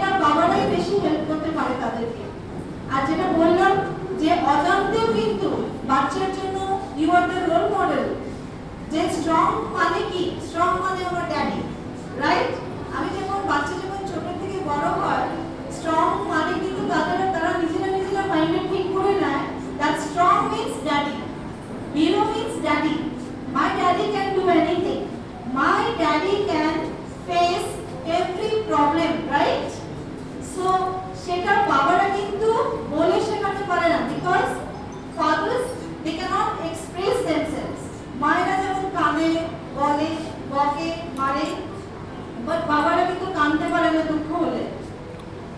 সেটা বাবারাই বেশি হেল্প করতে পারে তাদেরকে। আর যেটা বললাম যে অজান্তেও কিন্তু বাচ্চার জন্য you are the role model. যে স্ট্রং মানে কি? স্ট্রং মানে আমার ড্যাডি, রাইট? আমি যখন বাচ্চা যখন ছোট থেকে বড় হয়, স্ট্রং মানে কিন্তু তারা নিজেরা মাইন্ডে ঠিক করে নেয় that strong means daddy, hero means daddy, my daddy can do anything, my daddy can face every problem, right? So সেটা বাবারা কিন্তু বলে শেখাতে পারে না, because fathers they can't express themselves. মায়েরা যেমন কাঁদে, বলে, বকে, মারে, বাট বাবারা কিন্তু কাঁদতে পারে না দুঃখ হলে।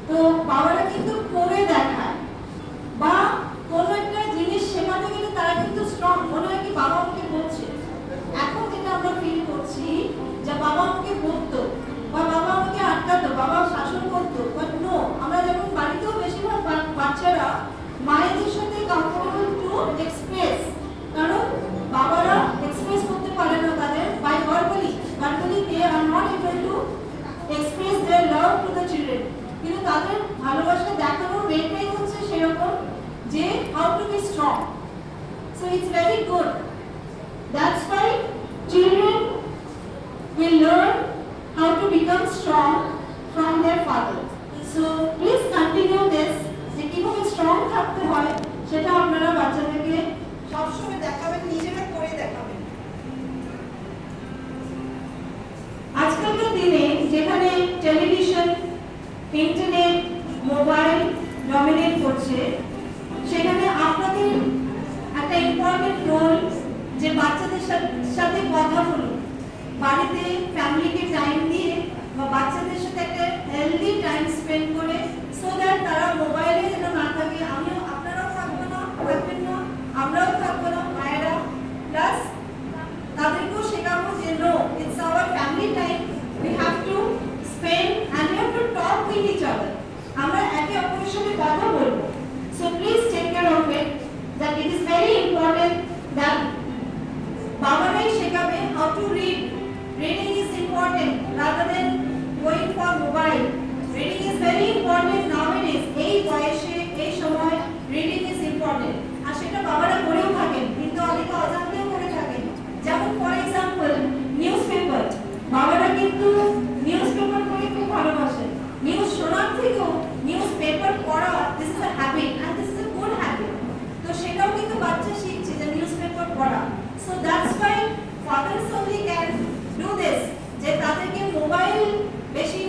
তো বাবারা কিন্তু করে দেখায়, বা কোনো একটা জিনিস শেখাতে গেলে তারা কিন্তু স্ট্রং। মনে হয় কি বাবা আমাকে বলছে, এখন যেটা আমরা ফিল করছি যে বাবা আমাকে বলতো বা বাবা আমাকে আটকাতো, বাবা শাসন করতো, বাট নো, আমরা যখন বাড়িতেও বেশিরভাগ বাচ্চারা মায়েদের সাথে কমফোর্টেবল টু এক্সপ্রেস, কারণ বাবারা এক্সপ্রেস করতে পারে না তাদের by verbally they are not able to express their love to the children. কিন্তু তাদের ভালোবাসা দেখানোর ওয়েটাই হচ্ছে সেরকম যে how to be strong. So it's very good, that's why children will learn how to become strong from their father. So please continue this, যে কিভাবে স্ট্রং থাকতে হয় সেটা আপনারা বাচ্চাদেরকে সবসময় দেখাবেন, নিজেরা করে দেখাবেন। আজকালকার দিনে যেখানে টেলিভিশন, ইন্টারনেট, মোবাইল ডমিনেট করছে, সেখানে আপনাদের একটা ইম্পর্টেন্ট রোল যে বাচ্চাদের সাথে কথা বলুন, বাড়িতে ফ্যামিলিকে টাইম দিয়ে বা বাচ্চাদের সাথে একটা হেলদি টাইম স্পেন্ড করে, সো দ্যাট তারা মোবাইলে যেন না থাকে। আপনারাও থাকবেন না, আমরাও থাকবো না, মায়েরা। প্লাস তাদেরকেও শেখাবো যে no, it's our family time, we have to spend and we have to talk with each other. আমরা একে অপরের সাথে কথা বলবো। So please take care of it, that it is very important that বাবারাই শেখাবে how to read. Reading is important rather than going for mobile. Reading is very important nowadays. এই বয়সে, এই সময় reading is important. আর সেটা বাবারা করেও থাকেন, কিন্তু অনেকে অজান্তেও করে থাকেন। যেমন ফর এক্সাম্পল নিউজপেপার, বাবারা কিন্তু নিউজপেপার পড়ে খুব ভালোবাসেন। নিউজ শোনার থেকেও নিউজপেপার পড়া, this is a habit and this is a good habit. তো সেটাও কিন্তু বাচ্চা শিখছে যে নিউজপেপার পড়া। So that's why father's only can do this, যে তাদেরকে মোবাইল বেশি